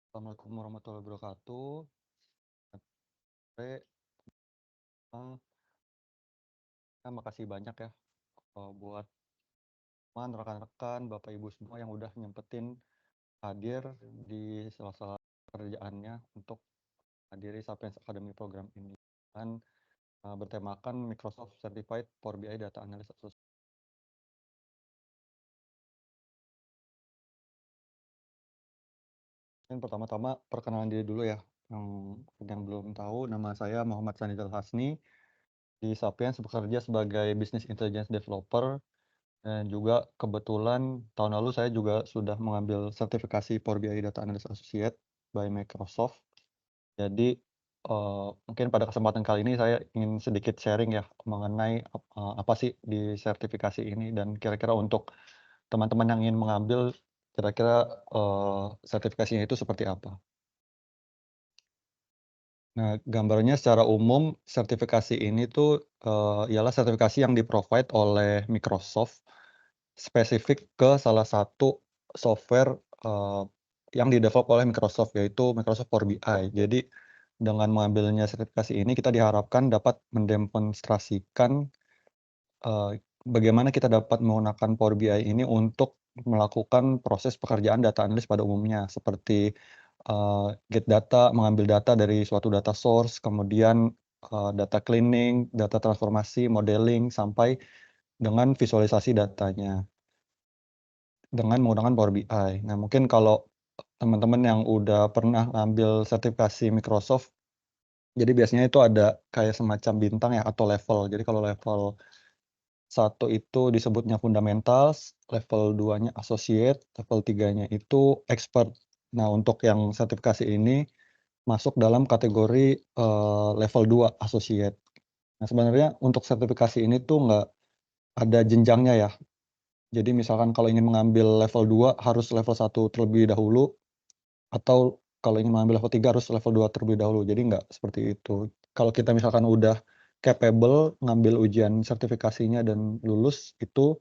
Assalamualaikum warahmatullahi wabarakatuh. Sore, makasih banyak ya, buat rekan-rekan, Bapak Ibu semua yang udah nyempetin hadir di sela-sela pekerjaannya untuk hadiri Sapiens Academy program ini. Dan, bertemakan Microsoft Certified Power BI Data Analyst Associate. Mungkin pertama-tama perkenalan diri dulu ya, yang belum tahu, nama saya Muhammad Sanizal Hasni, di Sapiens bekerja sebagai Business Intelligence Developer. Dan juga kebetulan tahun lalu saya juga sudah mengambil sertifikasi Power BI Data Analyst Associate by Microsoft. Jadi, mungkin pada kesempatan kali ini saya ingin sedikit sharing ya mengenai, apa sih di sertifikasi ini dan kira-kira untuk teman-teman yang ingin mengambil kira-kira, sertifikasinya itu seperti apa. Nah, gambarnya secara umum sertifikasi ini tuh, ialah sertifikasi yang di-provide oleh Microsoft spesifik ke salah satu software, yang di-develop oleh Microsoft, yaitu Microsoft Power BI. Jadi, dengan mengambilnya sertifikasi ini, kita diharapkan dapat mendemonstrasikan, bagaimana kita dapat menggunakan Power BI ini untuk melakukan proses pekerjaan data analis pada umumnya, seperti, get data, mengambil data dari suatu data source, kemudian, data cleaning, data transformasi, modeling, sampai dengan visualisasi datanya. Dengan menggunakan Power BI. Nah, mungkin kalau teman-teman yang udah pernah ngambil sertifikasi Microsoft, jadi biasanya itu ada kayak semacam bintang ya atau level. Jadi kalau level 1 itu disebutnya fundamentals, level 2-nya associate, level 3-nya itu expert. Nah, untuk yang sertifikasi ini masuk dalam kategori, level 2 associate. Nah, sebenarnya untuk sertifikasi ini tuh nggak ada jenjangnya ya. Jadi misalkan kalau ingin mengambil level 2 harus level 1 terlebih dahulu, atau kalau ingin mengambil level 3 harus level 2 terlebih dahulu, jadi nggak seperti itu. Kalau kita misalkan udah capable ngambil ujian sertifikasinya dan lulus, itu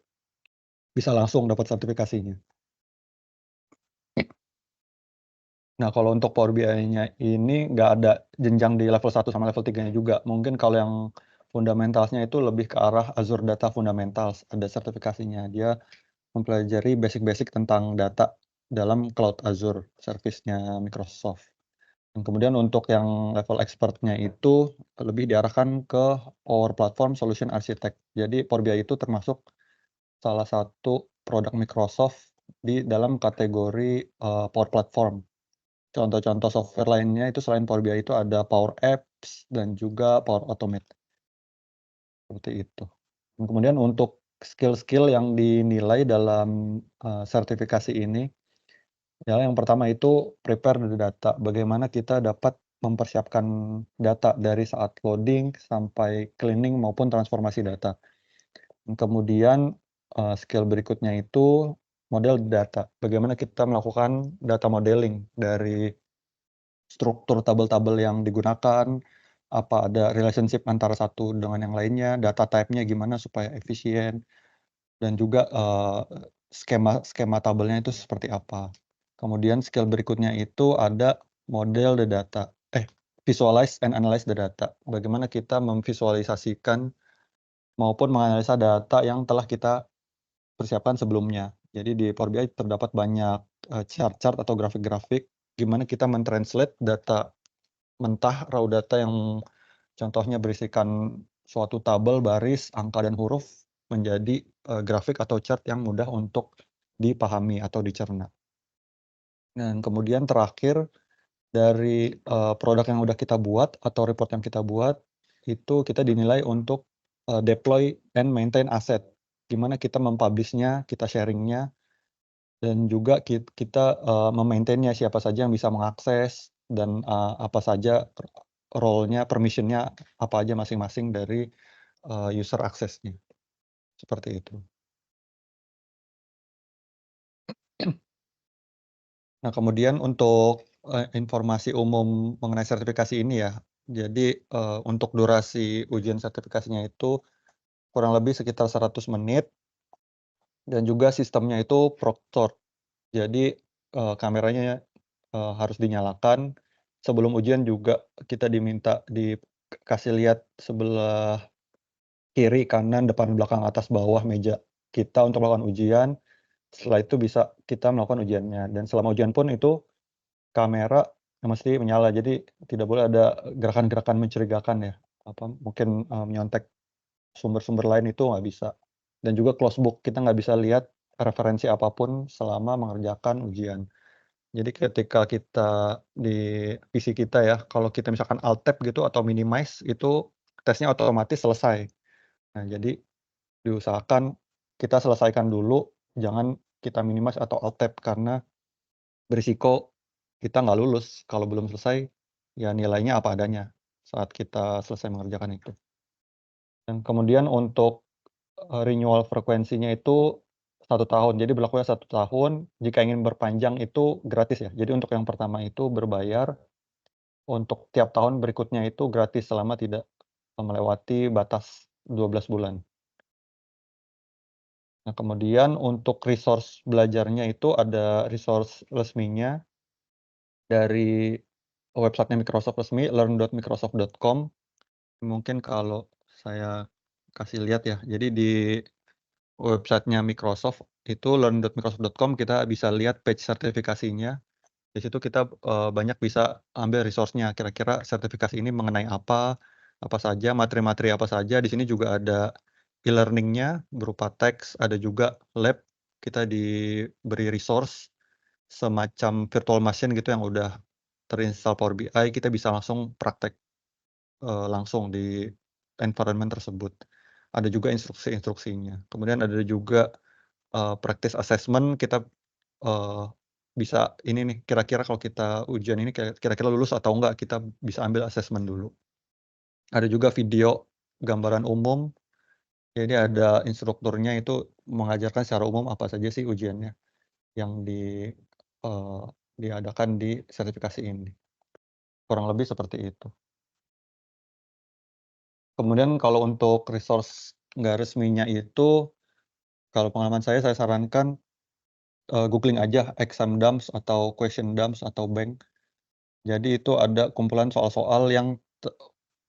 bisa langsung dapat sertifikasinya. Nah, kalau untuk Power BI-nya ini nggak ada jenjang di level 1 sama level 3-nya juga. Mungkin kalau yang fundamentalsnya itu lebih ke arah Azure Data Fundamentals, ada sertifikasinya. Dia mempelajari basic-basic tentang data dalam cloud Azure, service-nya Microsoft. Dan kemudian untuk yang level expert-nya itu lebih diarahkan ke Power Platform Solution Architect. Jadi Power BI itu termasuk salah satu produk Microsoft di dalam kategori, Power Platform. Contoh-contoh software lainnya itu selain Power BI itu ada Power Apps dan juga Power Automate, seperti itu. Dan kemudian untuk skill-skill yang dinilai dalam, sertifikasi ini, ya, yang pertama itu prepare the data, bagaimana kita dapat mempersiapkan data dari saat loading sampai cleaning maupun transformasi data. Kemudian, skill berikutnya itu model data, bagaimana kita melakukan data modeling dari struktur tabel-tabel yang digunakan, apa ada relationship antara satu dengan yang lainnya, data type-nya gimana supaya efisien, dan juga, skema tabelnya itu seperti apa. Kemudian skill berikutnya itu ada model the data, visualize and analyze the data. Bagaimana kita memvisualisasikan maupun menganalisa data yang telah kita persiapkan sebelumnya. Jadi di Power BI terdapat banyak, chart-chart atau grafik-grafik, gimana kita men-translate data mentah, raw data yang contohnya berisikan suatu tabel, baris, angka, dan huruf menjadi, grafik atau chart yang mudah untuk dipahami atau dicerna. Dan kemudian terakhir dari, produk yang udah kita buat atau report yang kita buat, itu kita dinilai untuk, deploy and maintain aset. Gimana kita mem-publish-nya, kita sharing-nya, dan juga kita, me-maintain-nya, siapa saja yang bisa mengakses dan, apa saja role-nya, permission-nya apa aja masing-masing dari, user aksesnya, seperti itu. Nah, kemudian untuk, informasi umum mengenai sertifikasi ini ya, jadi, untuk durasi ujian sertifikasinya itu kurang lebih sekitar 100 menit dan juga sistemnya itu proctored. Jadi, kameranya harus dinyalakan. Sebelum ujian juga kita diminta kasih lihat sebelah kiri, kanan, depan, belakang, atas, bawah meja kita untuk melakukan ujian. Setelah itu bisa kita melakukan ujiannya dan selama ujian pun itu kamera mesti menyala. Jadi tidak boleh ada gerakan-gerakan mencurigakan ya, mungkin, nyontek sumber-sumber lain itu nggak bisa. Dan juga close book, kita nggak bisa lihat referensi apapun selama mengerjakan ujian. Jadi ketika kita di PC kita ya, kalau kita misalkan alt tab gitu atau minimize itu tesnya otomatis selesai. Nah, jadi diusahakan kita selesaikan dulu, jangan kita minimize atau alt tab karena berisiko kita nggak lulus kalau belum selesai, ya nilainya apa adanya saat kita selesai mengerjakan itu. Dan kemudian untuk, renewal frekuensinya itu 1 tahun, jadi berlakunya 1 tahun, jika ingin berpanjang itu gratis ya. Jadi untuk yang pertama itu berbayar, untuk tiap tahun berikutnya itu gratis selama tidak melewati batas 12 bulan. Nah, kemudian untuk resource belajarnya itu ada resource resminya dari websitenya Microsoft resmi, learn.microsoft.com. Mungkin kalau saya kasih lihat ya, jadi di websitenya Microsoft itu learn.microsoft.com kita bisa lihat page sertifikasinya. Di situ kita, banyak bisa ambil resource-nya, kira-kira sertifikasi ini mengenai apa saja, materi-materi apa saja. Di sini juga ada e-learning-nya berupa teks, ada juga lab, kita diberi resource semacam virtual machine gitu yang udah terinstall Power BI, kita bisa langsung praktek, langsung di environment tersebut. Ada juga instruksi-instruksinya. Kemudian ada juga, practice assessment, kita, eee, bisa ini nih, kira-kira kalau kita ujian ini kira-kira lulus atau enggak, kita bisa ambil assessment dulu. Ada juga video gambaran umum, jadi ada instrukturnya itu mengajarkan secara umum apa saja sih ujiannya yang eee, diadakan di sertifikasi ini. Kurang lebih seperti itu. Kemudian kalau untuk resource nggak resminya itu, kalau pengalaman saya sarankan, googling aja exam dumps atau question dumps atau bank. Jadi itu ada kumpulan soal-soal yang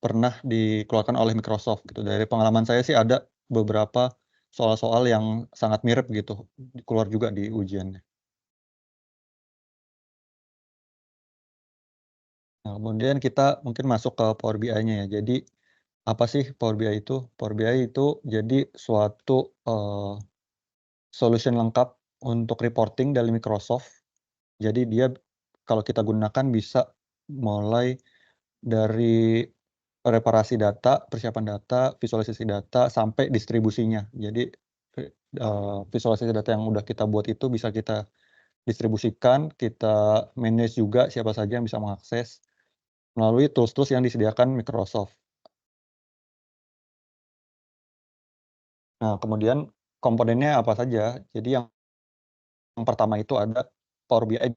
pernah dikeluarkan oleh Microsoft gitu. Dari pengalaman saya sih ada beberapa soal-soal yang sangat mirip gitu, keluar juga di ujiannya. Nah, kemudian kita mungkin masuk ke Power BI-nya ya. Jadi, apa sih Power BI itu? Power BI itu jadi suatu, solution lengkap untuk reporting dari Microsoft. Jadi dia kalau kita gunakan bisa mulai dari reparasi data, persiapan data, visualisasi data, sampai distribusinya. Jadi, visualisasi data yang udah kita buat itu bisa kita distribusikan, kita manage juga siapa saja yang bisa mengakses melalui tools-tools yang disediakan Microsoft. Nah, kemudian komponennya apa saja? Jadi yang pertama itu ada Power BI.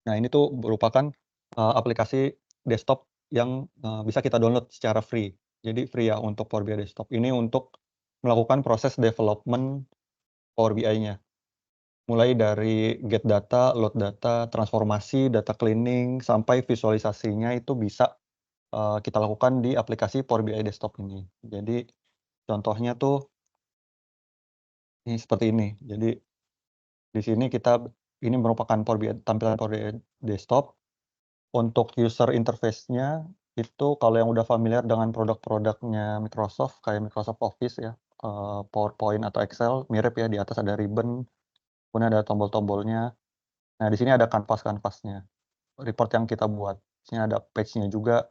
Nah, ini tuh merupakan, aplikasi desktop yang, bisa kita download secara free. Jadi free ya untuk Power BI desktop. Ini untuk melakukan proses development Power BI-nya. Mulai dari get data, load data, transformasi, data cleaning, sampai visualisasinya itu bisa, kita lakukan di aplikasi Power BI desktop ini. Jadi contohnya tuh ini seperti ini. Jadi di sini ini merupakan tampilan Power BI desktop. Untuk user interface-nya, itu kalau yang udah familiar dengan produk-produknya Microsoft, kayak Microsoft Office ya, PowerPoint atau Excel, mirip ya, di atas ada ribbon, kemudian ada tombol-tombolnya. Nah, di sini ada kanvas-kanvasnya, report yang kita buat. Di sini ada page-nya juga,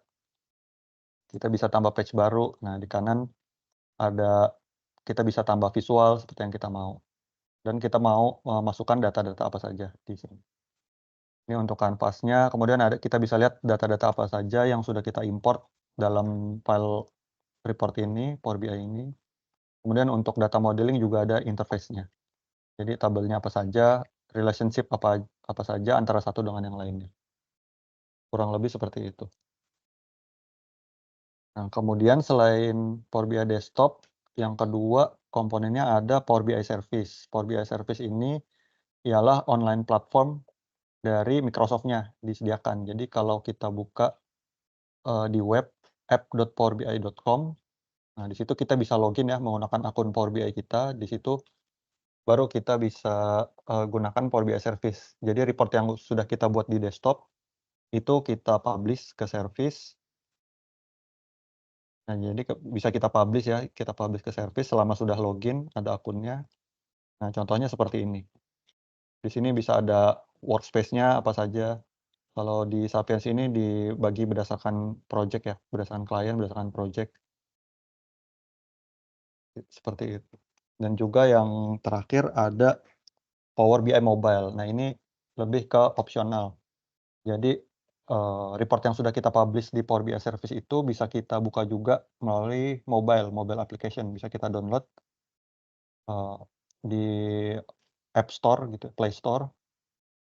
kita bisa tambah page baru. Nah, di kanan ada kita bisa tambah visual seperti yang kita mau, dan kita mau, masukkan data-data apa saja di sini. Ini untuk kanvasnya, kemudian kita bisa lihat data-data apa saja yang sudah kita import dalam file report ini, Power BI ini. Kemudian untuk data modeling juga ada interface-nya. Jadi tabelnya apa saja, relationship apa saja antara satu dengan yang lainnya. Kurang lebih seperti itu. Nah, kemudian selain Power BI Desktop, yang kedua komponennya ada Power BI Service. Power BI Service ini ialah online platform dari Microsoft-nya disediakan. Jadi kalau kita buka, di web app.powerbi.com, nah di situ kita bisa login ya menggunakan akun Power BI kita, di situ baru kita bisa, gunakan Power BI Service. Jadi report yang sudah kita buat di desktop, itu kita publish ke service. Nah, jadi bisa kita publish ke service selama sudah login, ada akunnya. Nah, contohnya seperti ini. Di sini bisa ada workspace-nya apa saja. Kalau di Sapiens ini dibagi berdasarkan project ya, berdasarkan klien, berdasarkan project, seperti itu. Dan juga yang terakhir ada Power BI Mobile. Nah, ini lebih ke opsional. Jadi, report yang sudah kita publish di Power BI Service itu bisa kita buka juga melalui mobile application. Bisa kita download, eee, di App Store gitu, Play Store,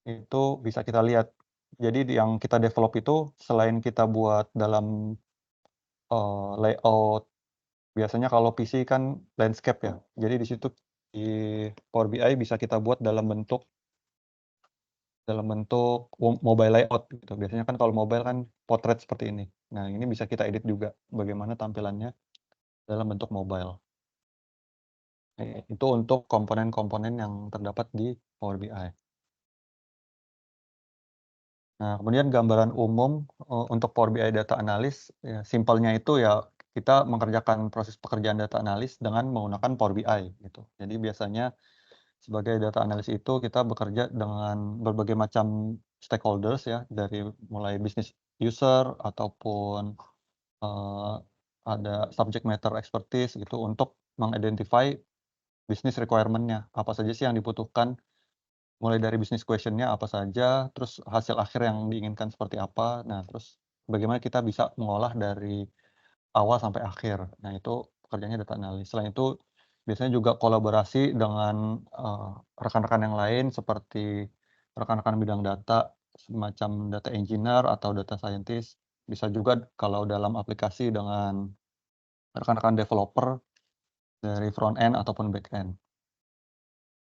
itu bisa kita lihat. Jadi yang kita develop itu selain kita buat dalam, layout biasanya kalau PC kan landscape ya. Jadi di situ di Power BI bisa kita buat dalam bentuk mobile layout gitu. Biasanya kan kalau mobile kan potret seperti ini. Nah, ini bisa kita edit juga bagaimana tampilannya dalam bentuk mobile. Itu untuk komponen-komponen yang terdapat di Power BI. Nah, kemudian gambaran umum, untuk Power BI data analis, ya simpelnya itu ya kita mengerjakan proses pekerjaan data analis dengan menggunakan Power BI gitu. Jadi biasanya sebagai data analis itu kita bekerja dengan berbagai macam stakeholders ya, dari mulai bisnis user ataupun, eee, ada subject matter expertise gitu untuk meng-identify business requirement-nya. Apa saja sih yang dibutuhkan, mulai dari business question-nya apa saja, terus hasil akhir yang diinginkan seperti apa. Nah, terus bagaimana kita bisa mengolah dari awal sampai akhir. Nah, itu pekerjaannya data analis. Selain itu, biasanya juga kolaborasi dengan, rekan-rekan yang lain seperti rekan-rekan bidang data, semacam data engineer atau data scientist. Bisa juga kalau dalam aplikasi dengan rekan-rekan developer dari front end ataupun back end.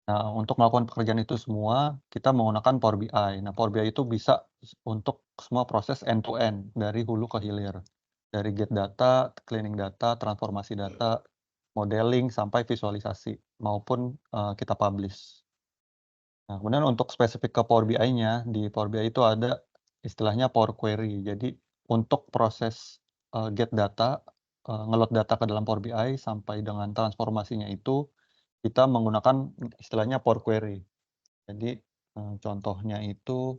Nah, untuk melakukan pekerjaan itu semua, kita menggunakan Power BI. Nah, Power BI itu bisa untuk semua proses end to end, dari hulu ke hilir. Dari get data, cleaning data, transformasi data, modeling, sampai visualisasi, maupun, kita publish. Nah, kemudian untuk spesifik ke Power BI-nya, di Power BI itu ada istilahnya Power Query. Jadi, untuk proses, get data, nge-load data ke dalam Power BI sampai dengan transformasinya itu, kita menggunakan istilahnya Power Query. Jadi, contohnya itu,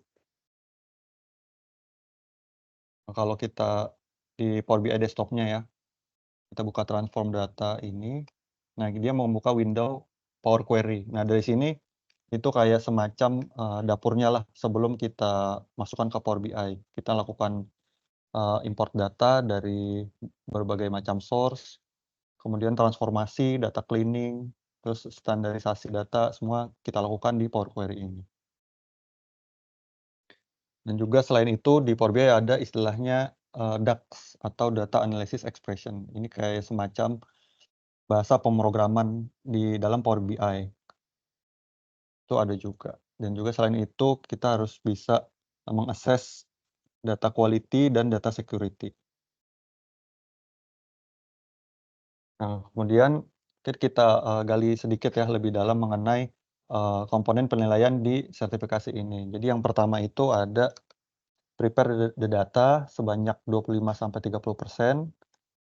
kalau kita di Power BI desktop-nya ya, kita buka transform data ini, nah dia membuka window Power Query. Nah dari sini, itu kayak semacam, dapurnya lah sebelum kita masukkan ke Power BI. Kita lakukan, import data dari berbagai macam source, kemudian transformasi, data cleaning, terus standarisasi data, semua kita lakukan di Power Query ini. Dan juga selain itu di Power BI ada istilahnya, DAX atau Data Analysis Expression. Ini kayak semacam bahasa pemrograman di dalam Power BI, itu ada juga. Dan juga selain itu kita harus bisa mengakses data quality dan data security. Nah, kemudian kita, gali sedikit ya lebih dalam mengenai, komponen penilaian di sertifikasi ini. Jadi yang pertama itu ada prepare the data sebanyak 25-30%.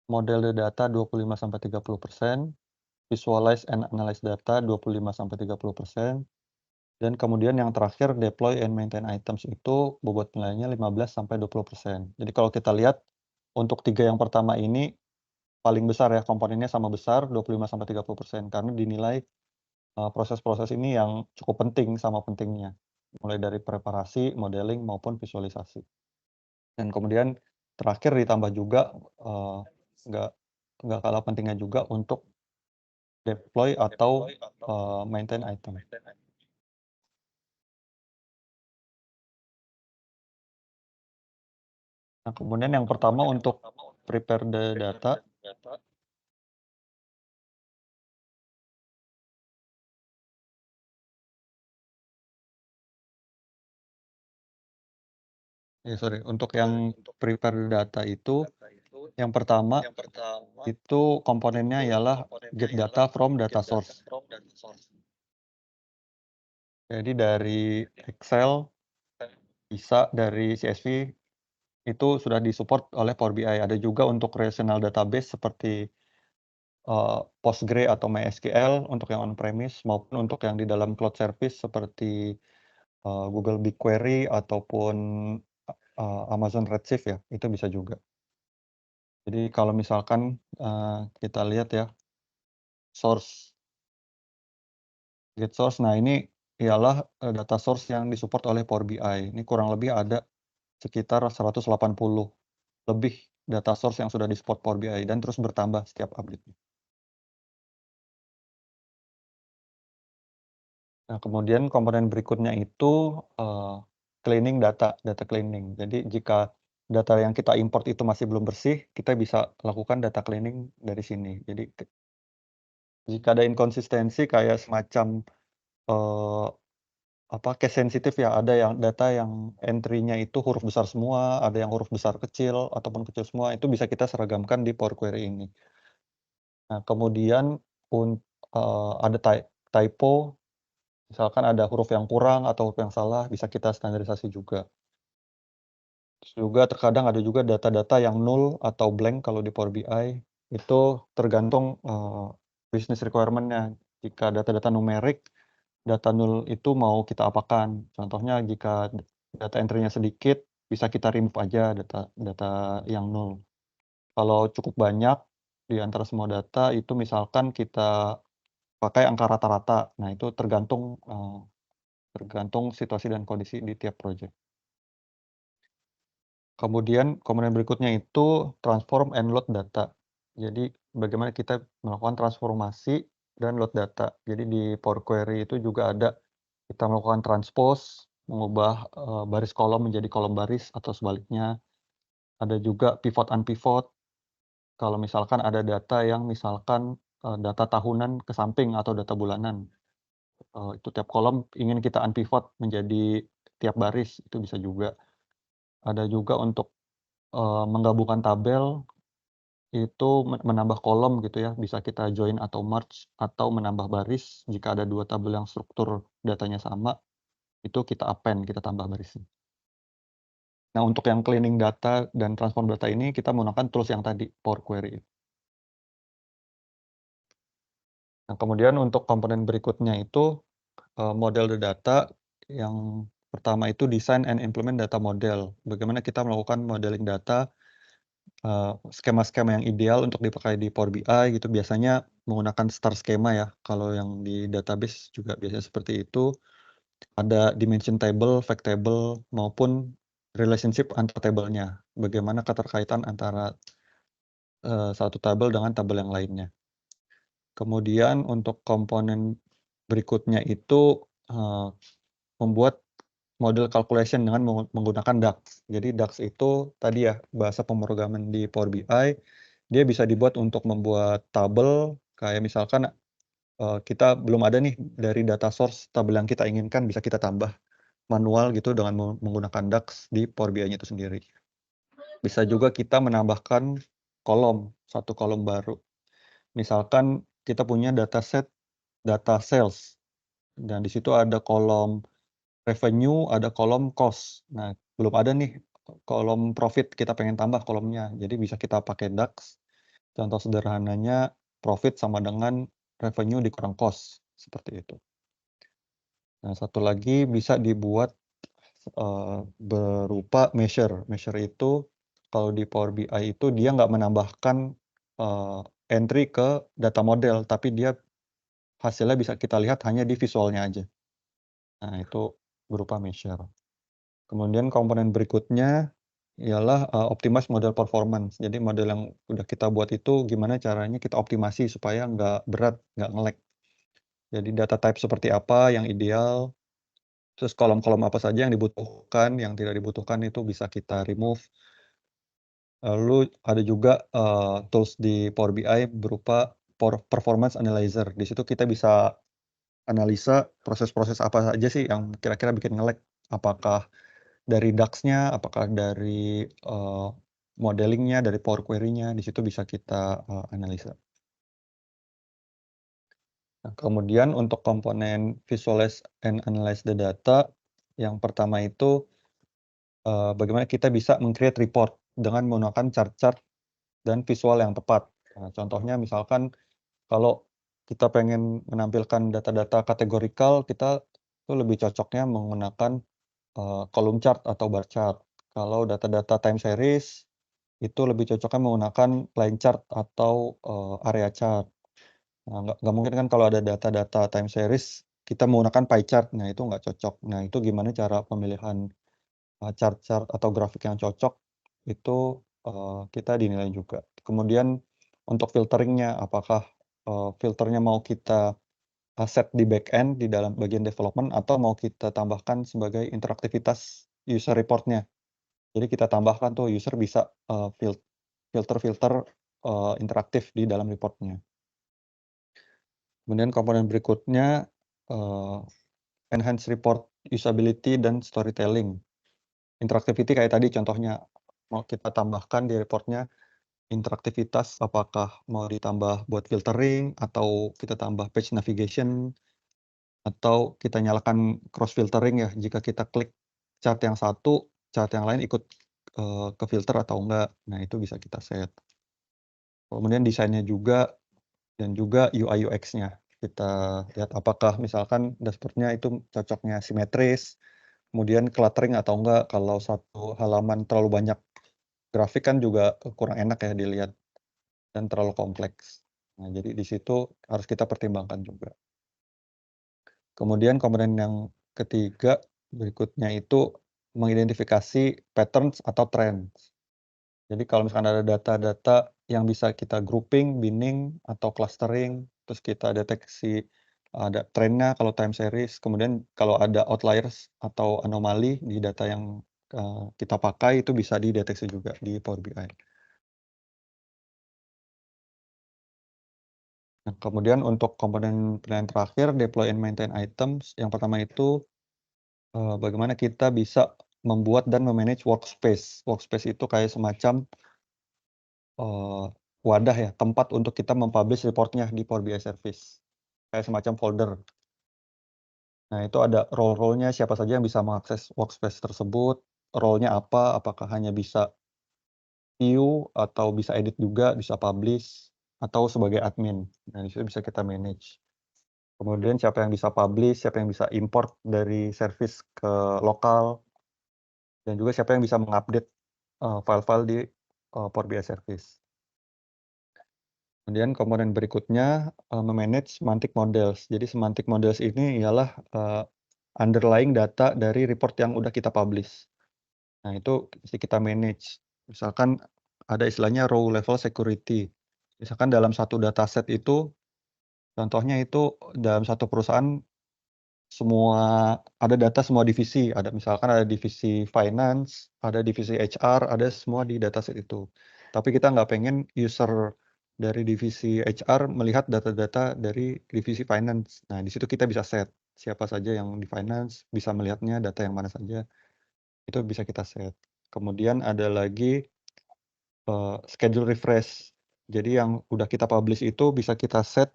Model the data 25-30%, visualize and analyze data 25-30%, dan kemudian yang terakhir deploy and maintain items itu bobot nilainya 15-20%. Jadi kalau kita lihat untuk 3 yang pertama ini paling besar ya, komponennya sama besar 25-30% karena dinilai, proses-proses ini yang cukup penting sama pentingnya, mulai dari preparasi, modeling, maupun visualisasi. Dan kemudian terakhir ditambah juga, eee, nggak nggak kalah pentingnya juga untuk deploy atau, maintain item. Nah, kemudian yang pertama untuk prepare the data, sorry, untuk yang prepare data itu, yang pertama itu komponennya ialah get data from data source. Jadi dari Excel, bisa dari CSV, itu sudah di-support oleh Power BI. Ada juga untuk relational database seperti, Postgre atau MySQL untuk yang on premise maupun untuk yang di dalam cloud service seperti, Google BigQuery ataupun, Amazon Redshift ya, itu bisa juga. Jadi kalau misalkan, kita lihat ya, source, get source, nah ini ialah, data source yang di-support oleh Power BI. Ini kurang lebih ada sekitar 180 lebih data source yang sudah di-support Power BI dan terus bertambah setiap update. Nah, kemudian komponen berikutnya itu, cleaning data, data cleaning. Jadi jika data yang kita import itu masih belum bersih, kita bisa lakukan data cleaning dari sini. Jadi jika ada inkonsistensi kayak semacam, eee, case sensitif ya, ada yang data yang entry-nya itu huruf besar semua, ada yang huruf besar kecil, ataupun kecil semua, itu bisa kita seragamkan di Power Query ini. Nah, kemudian ada typo, misalkan ada huruf yang kurang atau huruf yang salah, bisa kita standarisasi juga. Terus juga terkadang ada juga data-data yang null atau blank kalau di Power BI, itu tergantung, business requirement-nya. Jika data-data numerik, data null itu mau kita apakan. Contohnya jika data entry-nya sedikit, bisa kita remove aja data data yang null. Kalau cukup banyak di antara semua data itu misalkan kita pakai angka rata-rata. Nah, itu tergantung situasi dan kondisi di tiap project. Kemudian komponen berikutnya itu transform and load data. Jadi bagaimana kita melakukan transformasi dan load data. Jadi di Power Query itu juga ada kita melakukan transpose, mengubah, baris kolom menjadi kolom baris atau sebaliknya. Ada juga pivot unpivot, kalau misalkan ada data yang misalkan, data tahunan ke samping atau data bulanan. Itu tiap kolom ingin kita unpivot menjadi tiap baris, itu bisa juga. Ada juga untuk, menggabungkan tabel, itu menambah kolom gitu ya, bisa kita join atau merge, atau menambah baris jika ada 2 tabel yang struktur datanya sama, itu kita append, kita tambah barisnya. Nah, untuk yang cleaning data dan transform data ini kita menggunakan tools yang tadi, Power Query. Nah, kemudian untuk komponen berikutnya itu, model the data, yang pertama itu design and implement data model. Bagaimana kita melakukan modeling data, skema-skema yang ideal untuk dipakai di Power BI gitu, biasanya menggunakan star skema ya, kalau yang di database juga biasanya seperti itu. Ada dimension table, fact table, maupun relationship antar tabelnya. Bagaimana keterkaitan antara, satu tabel dengan tabel yang lainnya. Kemudian untuk komponen berikutnya itu, membuat model calculation dengan menggunakan DAX. Jadi DAX itu tadi ya, bahasa pemrograman di Power BI, dia bisa dibuat untuk membuat tabel, kayak misalkan, kita belum ada nih dari data source tabel yang kita inginkan, bisa kita tambah manual gitu dengan menggunakan DAX di Power BI-nya itu sendiri. Bisa juga kita menambahkan kolom, satu kolom baru. Misalkan kita punya dataset data sales, dan di situ ada kolom revenue, ada kolom cost. Nah, belum ada nih kolom profit, kita pengen tambah kolomnya. Jadi bisa kita pakai DAX. Contoh sederhananya profit sama dengan revenue dikurang cost, seperti itu. Nah, satu lagi bisa dibuat, berupa measure. Measure itu kalau di Power BI itu dia nggak menambahkan, entry ke data model, tapi dia hasilnya bisa kita lihat hanya di visualnya aja. Nah, itu berupa measure. Kemudian komponen berikutnya ialah, optimize model performance. Jadi model yang udah kita buat itu gimana caranya kita optimasi supaya nggak berat, nggak nge-lag. Jadi data type seperti apa yang ideal, terus kolom-kolom apa saja yang dibutuhkan, yang tidak dibutuhkan itu bisa kita remove. Lalu ada juga, tools di Power BI berupa performance analyzer. Di situ kita bisa analisa proses-proses apa saja sih yang kira-kira bikin nge-lag. Apakah dari DAX-nya, apakah dari, modeling-nya, dari Power Query-nya, di situ bisa kita, analisa. Nah, kemudian untuk komponen Visualize and Analyze the Data, yang pertama itu, bagaimana kita bisa meng-create report dengan menggunakan chart-chart dan visual yang tepat. Nah, contohnya misalkan kalau kita pengen menampilkan data-data kategorikal, kita tuh lebih cocoknya menggunakan, column chart atau bar chart. Kalau data-data time series, itu lebih cocoknya menggunakan line chart atau, area chart. Nah, nggak mungkin kan kalau ada data-data time series, kita menggunakan pie chart. Nah, itu nggak cocok. Nah, itu gimana cara pemilihan, chart-chart atau grafik yang cocok, itu, kita dinilai juga. Kemudian untuk filteringnya, apakah, filternya mau kita, set di back-end, di dalam bagian development, atau mau kita tambahkan sebagai interaktivitas user report-nya. Jadi kita tambahkan tuh user bisa, filter-filter, interaktif di dalam report-nya. Kemudian komponen berikutnya, eee, enhance report usability dan storytelling. Interactivity kayak tadi contohnya, mau kita tambahkan di report-nya interaktivitas, apakah mau ditambah buat filtering, atau kita tambah page navigation, atau kita nyalakan cross filtering ya, jika kita klik chart yang satu, chart yang lain ikut, ke filter atau enggak. Nah, itu bisa kita set. Kemudian desainnya juga dan juga UI UX-nya. Kita lihat apakah misalkan dashboard-nya itu cocoknya simetris, kemudian cluttering atau enggak. Kalau satu halaman terlalu banyak grafik kan juga, kurang enak ya dilihat dan terlalu kompleks. Nah, jadi di situ harus kita pertimbangkan juga. Kemudian komponen yang ketiga berikutnya itu mengidentifikasi patterns atau trends. Jadi kalau misalkan ada data-data yang bisa kita grouping, binning, atau clustering, terus kita deteksi ada trennya kalau time series, kemudian kalau ada outliers atau anomali di data yang, kita pakai itu bisa dideteksi juga di Power BI. Nah, kemudian untuk komponen penilaian terakhir, deploy and maintain items, yang pertama itu, bagaimana kita bisa membuat dan me-manage workspace. Workspace itu kayak semacam, eee, wadah ya, tempat untuk kita mem-publish report-nya di Power BI Service, kayak semacam folder. Nah, itu ada role-nya siapa saja yang bisa mengakses workspace tersebut, role-nya apa, apakah hanya bisa view atau bisa edit juga, bisa publish, atau sebagai admin. Nah, di situ bisa kita manage. Kemudian siapa yang bisa publish, siapa yang bisa import dari service ke lokal, dan juga siapa yang bisa mengupdate, file-file di, Power BI Service. Kemudian komponen berikutnya, me-manage semantic models. Jadi semantic models ini ialah, underlying data dari report yang udah kita publish. Nah, itu mesti kita manage. Misalkan ada istilahnya row level security. Misalkan dalam satu dataset itu, contohnya itu dalam satu perusahaan semua ada data semua divisi, ada misalkan ada divisi finance, ada divisi HR, ada semua di dataset itu. Tapi kita nggak pengen user dari divisi HR melihat data-data dari divisi finance. Nah, di situ kita bisa set, siapa saja yang di finance bisa melihatnya, data yang mana saja, itu bisa kita set. Kemudian ada lagi, schedule refresh. Jadi yang udah kita publish itu bisa kita set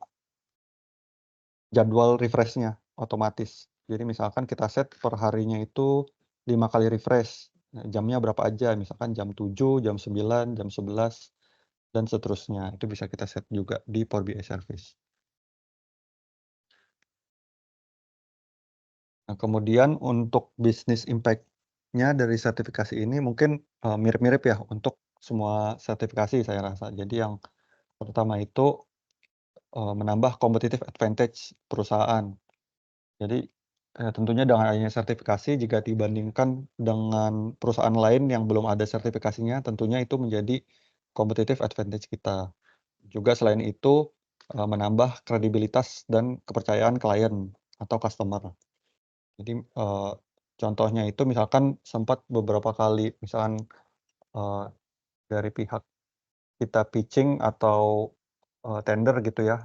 jadwal refresh-nya otomatis. Jadi misalkan kita set per harinya itu 5 kali refresh, nah jamnya berapa aja, misalkan jam 7, jam 9, jam 11, dan seterusnya. Itu bisa kita set juga di Power BI Service. Nah, kemudian untuk business impact-nya dari sertifikasi ini mungkin, mirip-mirip ya untuk semua sertifikasi saya rasa. Jadi yang pertama itu, menambah competitive advantage perusahaan. Jadi, tentunya dengan adanya sertifikasi jika dibandingkan dengan perusahaan lain yang belum ada sertifikasinya, tentunya itu menjadi competitive advantage kita. Juga selain itu, menambah kredibilitas dan kepercayaan klien atau customer. Jadi, contohnya itu misalkan sempat beberapa kali misalkan, eee, dari pihak kita pitching atau, tender gitu ya,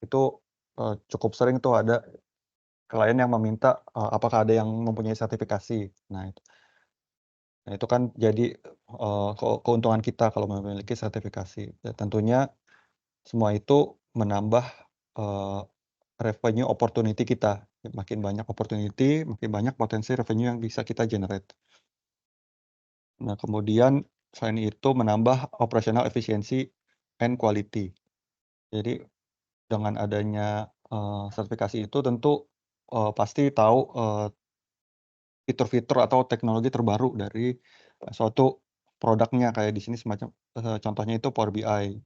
itu, cukup sering tuh ada klien yang meminta, apakah ada yang mempunyai sertifikasi. Nah, itu. Nah, itu kan jadi, keuntungan kita kalau memiliki sertifikasi. Dan tentunya semua itu menambah, eee, revenue opportunity kita. Makin banyak opportunity, makin banyak potensi revenue yang bisa kita generate. Nah, kemudian selain itu menambah operational efficiency and quality. Jadi dengan adanya, sertifikasi itu tentu, pasti tahu, fitur-fitur atau teknologi terbaru dari, suatu produknya kayak di sini semacam contohnya itu Power BI.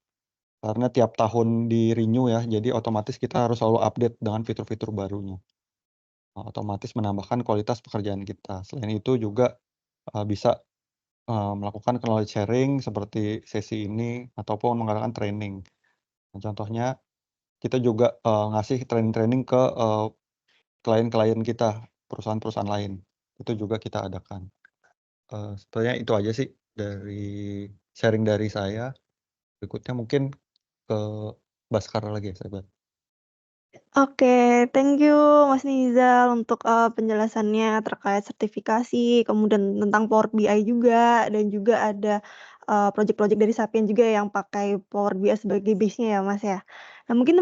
Karena tiap tahun di-renew ya, jadi otomatis kita harus selalu update dengan fitur-fitur barunya. Otomatis menambahkan kualitas pekerjaan kita. Selain itu juga, bisa, melakukan knowledge sharing seperti sesi ini ataupun mengadakan training. Nah, contohnya kita juga, ngasih training-training ke, klien-klien kita, perusahaan-perusahaan lain. Itu juga kita adakan. Sebenarnya itu aja sih dari sharing dari saya. Berikutnya mungkin ke Baskara lagi ya, sahabat. Oke, thank you Mas Nizal untuk, penjelasannya terkait sertifikasi, kemudian tentang Power BI juga, dan juga ada, project-project dari Sapien juga yang pakai Power BI sebagai base-nya ya, Mas, ya. Nah, mungkin